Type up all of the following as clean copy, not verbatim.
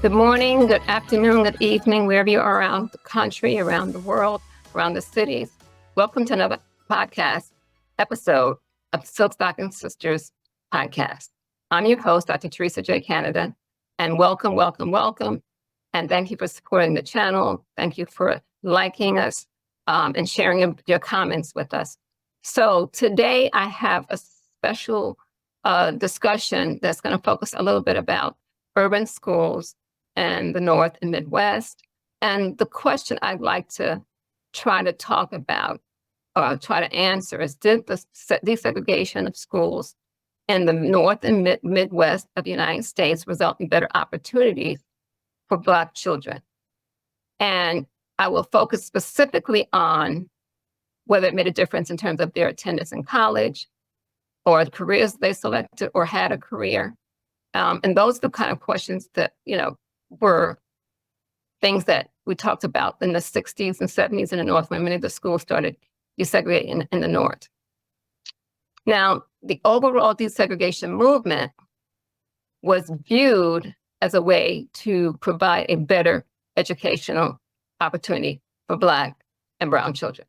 Good morning, good afternoon, good evening, wherever you are around the country, around the world, around the cities. Welcome to another podcast episode of Silk Stocking Sisters podcast. I'm your host, Dr. Teresa J. Canada, and welcome. And thank you for supporting the channel. Thank you for liking us and sharing your comments with us. So today I have a special discussion that's going to focus a little bit about urban schools and the North and Midwest. And the question I'd like to try to talk about or try to answer is, did the desegregation of schools in the North and Midwest of the United States result in better opportunities for Black children? And I will focus specifically on whether it made a difference in terms of their attendance in college or the careers they selected or had a career. And those are the kind of questions that, were things that we talked about in the 60s and 70s in the North when many of the schools started desegregating in the North. Now, the overall desegregation movement was viewed as a way to provide a better educational opportunity for Black and Brown children,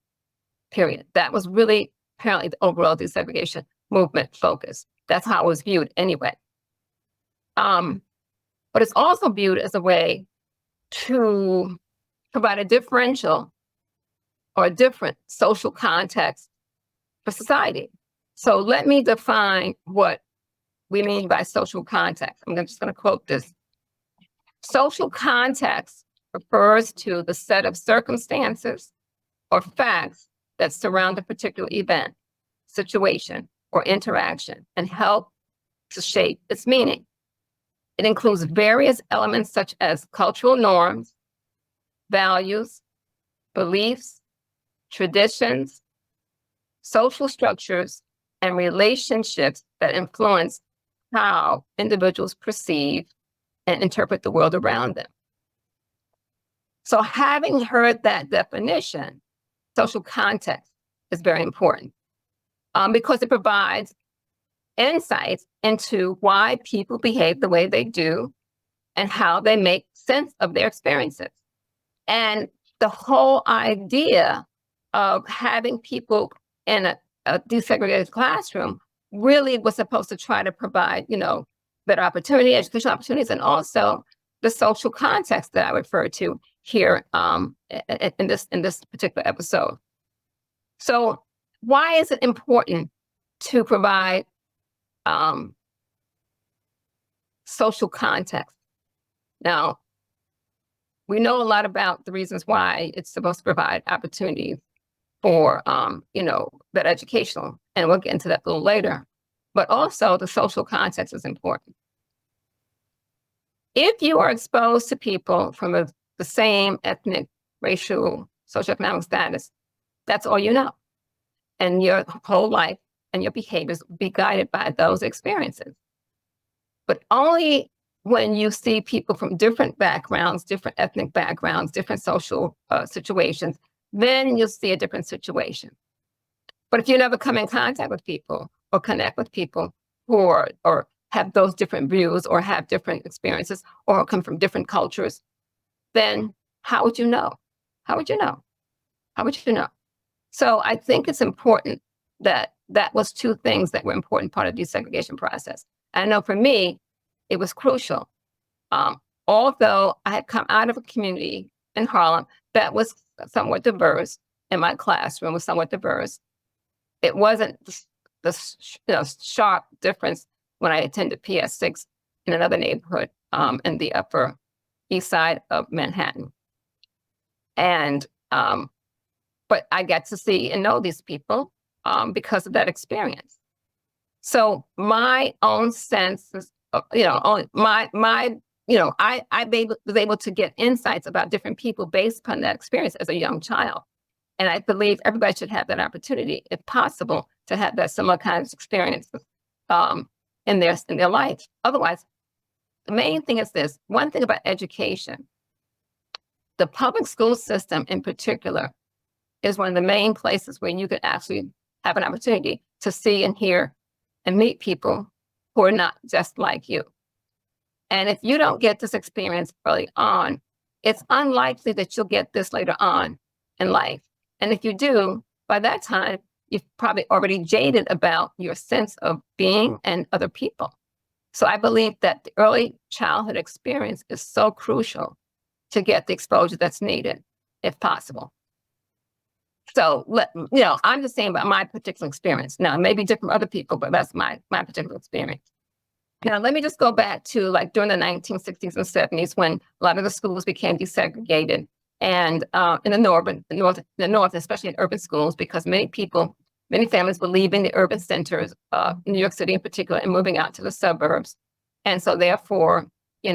period. That was really apparently the overall desegregation movement focus. That's how it was viewed anyway. But it's also viewed as a way to provide a differential or a different social context for society. So let me define what we mean by social context. I'm just going to quote this. Social context refers to the set of circumstances or facts that surround a particular event, situation, or interaction and help to shape its meaning. It includes various elements such as cultural norms, values, beliefs, traditions, social structures, and relationships that influence how individuals perceive and interpret the world around them. So having heard that definition, social context is very important because it provides insights into why people behave the way they do and how they make sense of their experiences. And the whole idea of having people in a desegregated classroom really was supposed to try to provide, better opportunity, educational opportunities, and also the social context that I refer to here in this particular episode. So why is it important to provide social context? Now, we know a lot about the reasons why it's supposed to provide opportunities for, better educational, and we'll get into that a little later. But also the social context is important. If you are exposed to people from the same ethnic, racial, socioeconomic status, that's all you know. And your whole life and your behaviors will be guided by those experiences. But only when you see people from different backgrounds, different ethnic backgrounds, different social situations, then you'll see a different situation. But if you never come in contact with people or connect with people who are, or have those different views or have different experiences or come from different cultures, then how would you know? How would you know? How would you know? So I think it's important that was two things that were important part of the desegregation process. I know for me, it was crucial. Although I had come out of a community in Harlem that was somewhat diverse, and my classroom was somewhat diverse, it wasn't the sharp difference when I attended PS6 in another neighborhood in the Upper East Side of Manhattan. And but I got to see and know these people because of that experience. So my own sense is, I was able to get insights about different people based upon that experience as a young child. And I believe everybody should have that opportunity, if possible, to have that similar kinds of experiences in their life. Otherwise, the main thing is this. One thing about education, the public school system in particular is one of the main places where you can actually have an opportunity to see and hear and meet people who are not just like you. And if you don't get this experience early on, it's unlikely that you'll get this later on in life. And if you do, by that time, you've probably already jaded about your sense of being and other people. So I believe that the early childhood experience is so crucial to get the exposure that's needed, if possible. So I'm just saying about my particular experience. Now, it may be different for other people, but that's my particular experience. Now, let me just go back to like during the 1960s and 70s when a lot of the schools became desegregated, and in the north, especially in urban schools, because many families were leaving the urban centers, New York City in particular, and moving out to the suburbs. And so therefore, you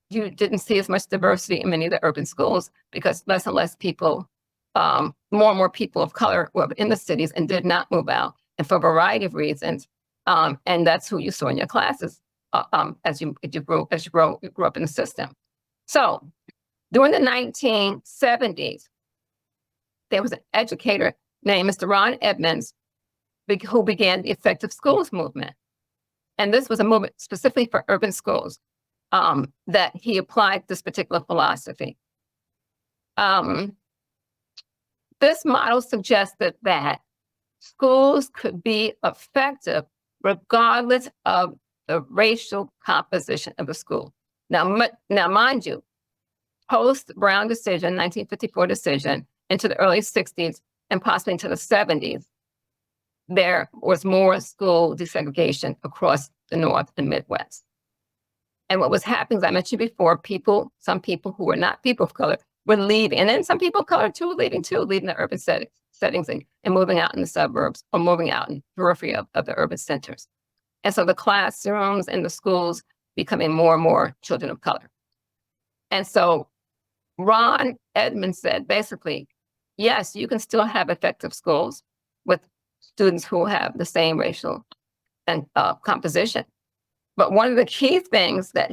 didn't see as much diversity in many of the urban schools because less and less people, more and more people of color were in the cities and did not move out, and for a variety of reasons. And that's who you saw in your classes as you grew up in the system. So during the 1970s, there was an educator named Mr. Ron Edmonds who began the Effective Schools movement. And this was a movement specifically for urban schools that he applied this particular philosophy. This model suggested that schools could be effective regardless of the racial composition of the school. Now, mind you, post-Brown decision, 1954 decision, into the early 60s and possibly into the 70s, there was more school desegregation across the North and Midwest. And what was happening, as I mentioned before, some people who were not people of color were leaving. And then some people of color too, leaving the urban settings and moving out in the suburbs or moving out in the periphery of the urban centers. And so the classrooms and the schools becoming more and more children of color. And so Ron Edmonds said, basically, yes, you can still have effective schools with students who have the same racial and composition. But one of the key things that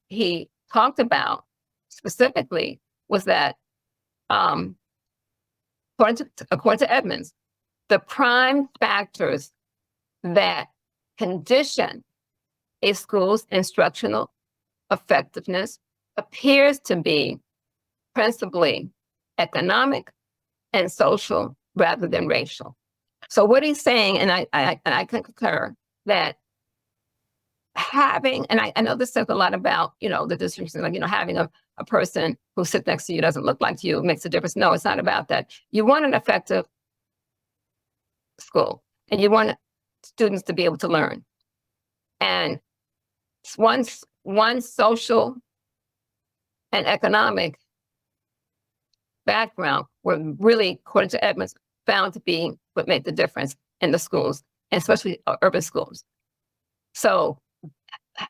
he talked about specifically was that, according to Edmonds, the prime factors that condition a school's instructional effectiveness appears to be principally economic and social rather than racial. So what he's saying, and I can concur, that having, and I know this says a lot about, the distinction, like, having a person who sits next to you doesn't look like you makes a difference. No, it's not about that. You want an effective school and you want students to be able to learn. And one social and economic background were really, according to Edmonds, found to be what made the difference in the schools, and especially urban schools. So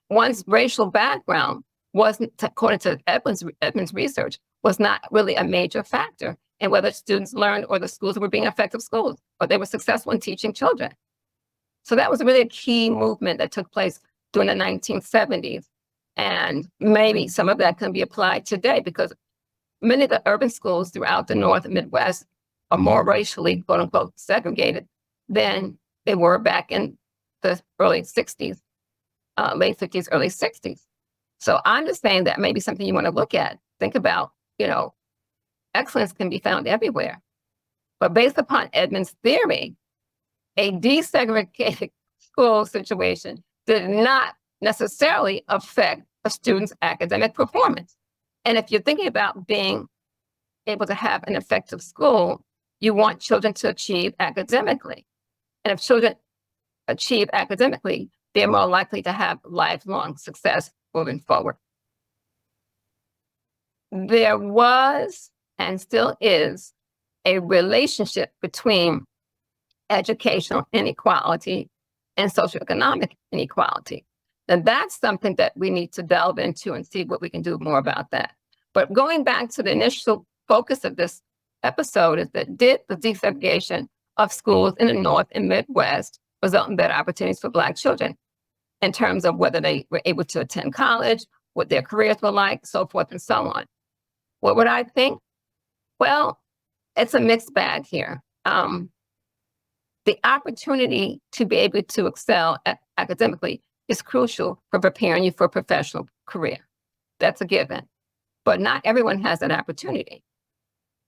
one's racial background wasn't, according to Edmonds' research, was not really a major factor in whether students learned or the schools were being effective schools or they were successful in teaching children. So that was really a key movement that took place during the 1970s. And maybe some of that can be applied today because many of the urban schools throughout the North and Midwest are more racially, quote unquote, segregated than they were back in the early 60s, late 50s, early 60s. So I'm just saying that may be something you want to look at. Think about, excellence can be found everywhere. But based upon Edmonds' theory, a desegregated school situation did not necessarily affect a student's academic performance. And if you're thinking about being able to have an effective school, you want children to achieve academically. And if children achieve academically, they're more likely to have lifelong success moving forward. There was and still is a relationship between educational inequality and socioeconomic inequality. And that's something that we need to delve into and see what we can do more about that. But going back to the initial focus of this episode is that did the desegregation of schools in the North and Midwest result in better opportunities for Black children in terms of whether they were able to attend college, what their careers were like, so forth and so on? What would I think? Well, it's a mixed bag here. The opportunity to be able to excel academically is crucial for preparing you for a professional career. That's a given. But not everyone has that opportunity.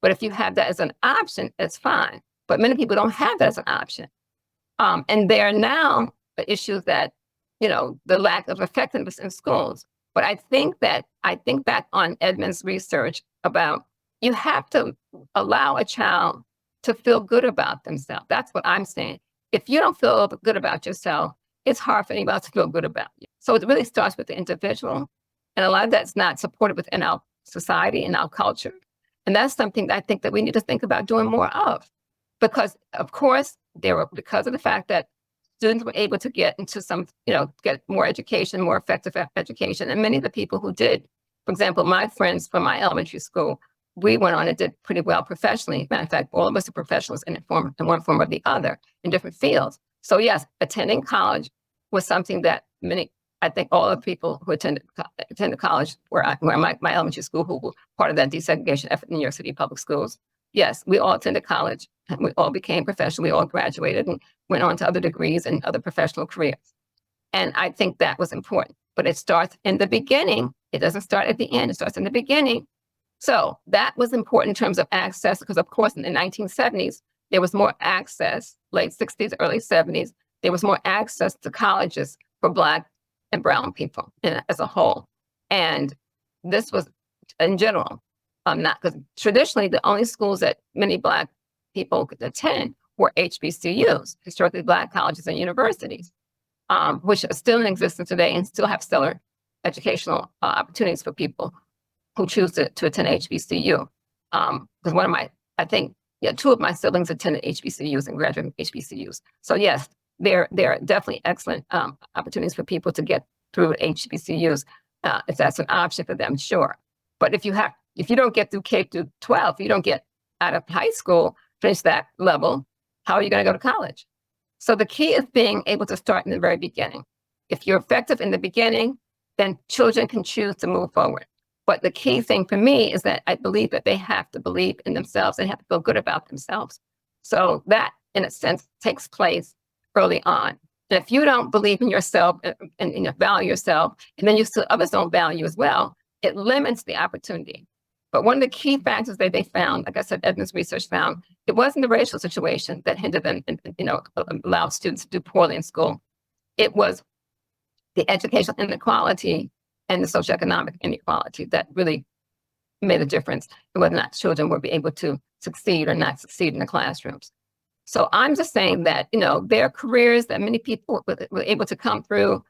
But if you have that as an option, it's fine. But many people don't have that as an option. And there are now issues that, the lack of effectiveness in schools. But I think back on Edmund's research about you have to allow a child to feel good about themselves. That's what I'm saying. If you don't feel good about yourself, it's hard for anybody else to feel good about you. So it really starts with the individual. And a lot of that's not supported within our society and our culture. And that's something that I think that we need to think about doing more of. Because, of course, because of the fact that students were able to get into get more education, more effective education. And many of the people who did, for example, my friends from my elementary school, we went on and did pretty well professionally. Matter of fact, all of us are professionals in one form or the other in different fields. So yes, attending college was something that I think all the people who attended college where my elementary school, who were part of that desegregation effort in New York City public schools, yes, we all attended college and we all became professional. We all graduated and went on to other degrees and other professional careers. And I think that was important. But it starts in the beginning. It doesn't start at the end. It starts in the beginning. So that was important in terms of access, because of course in the 1970s, there was more access, late 60s, early 70s, there was more access to colleges for Black and Brown people as a whole. And this was in general, not because traditionally the only schools that many Black people could attend were HBCUs, historically Black colleges and universities, which are still in existence today and still have stellar educational opportunities for people who choose to attend HBCU. Because two of my siblings attended HBCUs and graduated from HBCUs. So yes, there are definitely excellent opportunities for people to get through HBCUs if that's an option for them, sure. But if you don't get through K through 12, if you don't get out of high school, finish that level, how are you going to go to college? So the key is being able to start in the very beginning. If you're effective in the beginning, then children can choose to move forward. But the key thing for me is that I believe that they have to believe in themselves and have to feel good about themselves. So that, in a sense, takes place early on. And if you don't believe in yourself and value yourself, and then others don't value as well, it limits the opportunity. But one of the key factors that they found, like I said, Edmund's research found, it wasn't the racial situation that hindered them and allowed students to do poorly in school. It was the educational inequality and the socioeconomic inequality that really made a difference in whether or not children would be able to succeed or not succeed in the classrooms. So I'm just saying that, there are careers that many people were able to come through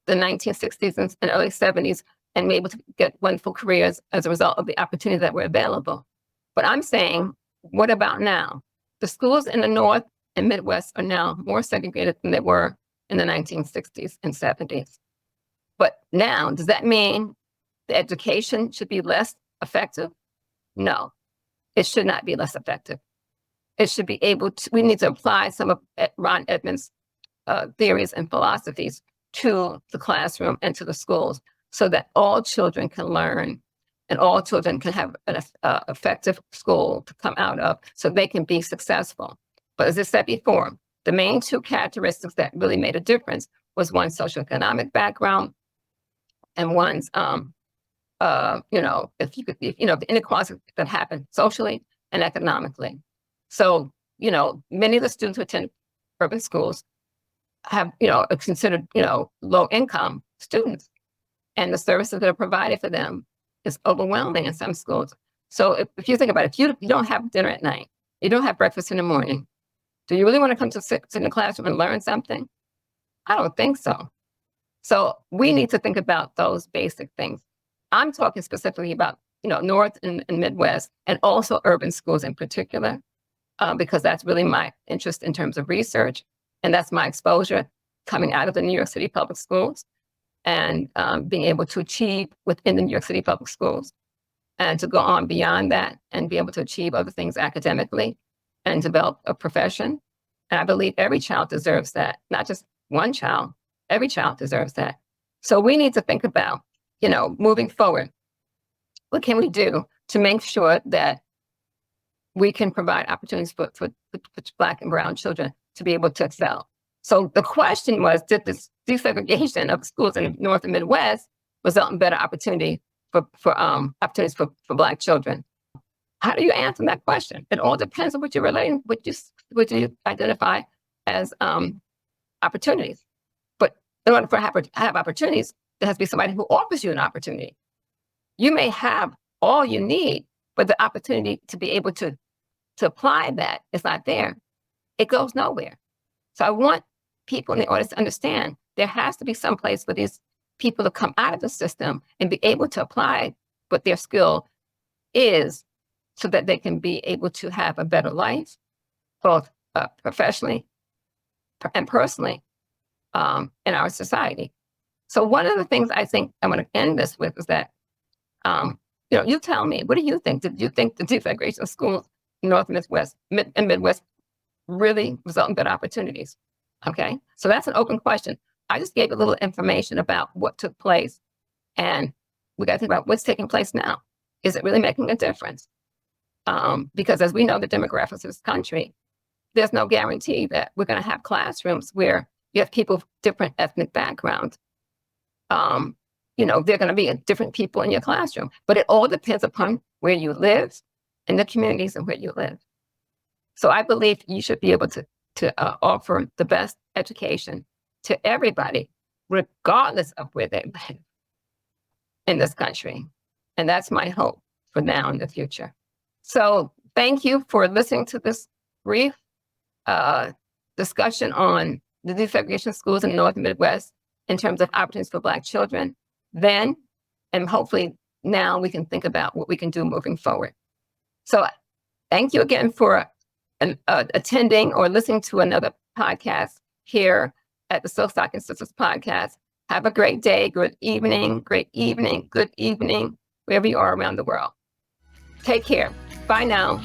the 1960s and early 70s and were able to get wonderful careers as a result of the opportunities that were available. But I'm saying, what about now? The schools in the North and Midwest are now more segregated than they were in the 1960s and 70s. But now, does that mean the education should be less effective? No, it should not be less effective. It should be we need to apply some of Ron Edmund's theories and philosophies to the classroom and to the schools so that all children can learn and all children can have an effective school to come out of so they can be successful. But as I said before, the main two characteristics that really made a difference was one's socioeconomic background and one's, the inequality that happened socially and economically. So, many of the students who attend urban schools are considered, low income students. And the services that are provided for them is overwhelming in some schools. So if you think about it, if you don't have dinner at night, you don't have breakfast in the morning, do you really want to come to sit in the classroom and learn something? I don't think so. So we need to think about those basic things. I'm talking specifically about, North and Midwest and also urban schools in particular, because that's really my interest in terms of research. And that's my exposure coming out of the New York City public schools and being able to achieve within the New York City public schools and to go on beyond that and be able to achieve other things academically and develop a profession. And I believe every child deserves that, not just one child, every child deserves that. So we need to think about, moving forward, what can we do to make sure that we can provide opportunities for Black and Brown children to be able to excel? So the question was, did this desegregation of schools in the North and Midwest result in better opportunity for opportunities for Black children? How do you answer that question? It all depends on what you're relating, what you identify as opportunities. But in order for have opportunities, there has to be somebody who offers you an opportunity. You may have all you need, but the opportunity to be able to apply that is not there. It goes nowhere. So I want people in the audience to understand there has to be some place for these people to come out of the system and be able to apply what their skill is so that they can be able to have a better life, both professionally and personally in our society. So one of the things I think I'm going to end this with is that, you tell me, what do you think? Did you think the desegregation of schools in North and Midwest really result in better opportunities? Okay, so that's an open question. I just gave a little information about what took place, and we got to think about what's taking place now. Is it really making a difference? Because as we know, the demographics of this country, there's no guarantee that we're going to have classrooms where you have people of different ethnic backgrounds. There are going to be different people in your classroom, but it all depends upon where you live and the communities in where you live. So I believe you should be able to offer the best education to everybody, regardless of where they live in this country. And that's my hope for now and the future. So thank you for listening to this brief discussion on the desegregation of schools in the North and Midwest in terms of opportunities for Black children then, and hopefully now we can think about what we can do moving forward. So thank you again for attending or listening to another podcast here at the Silk Stocking Sisters podcast. Have a great day, good evening, good evening, wherever you are around the world. Take care. Bye now.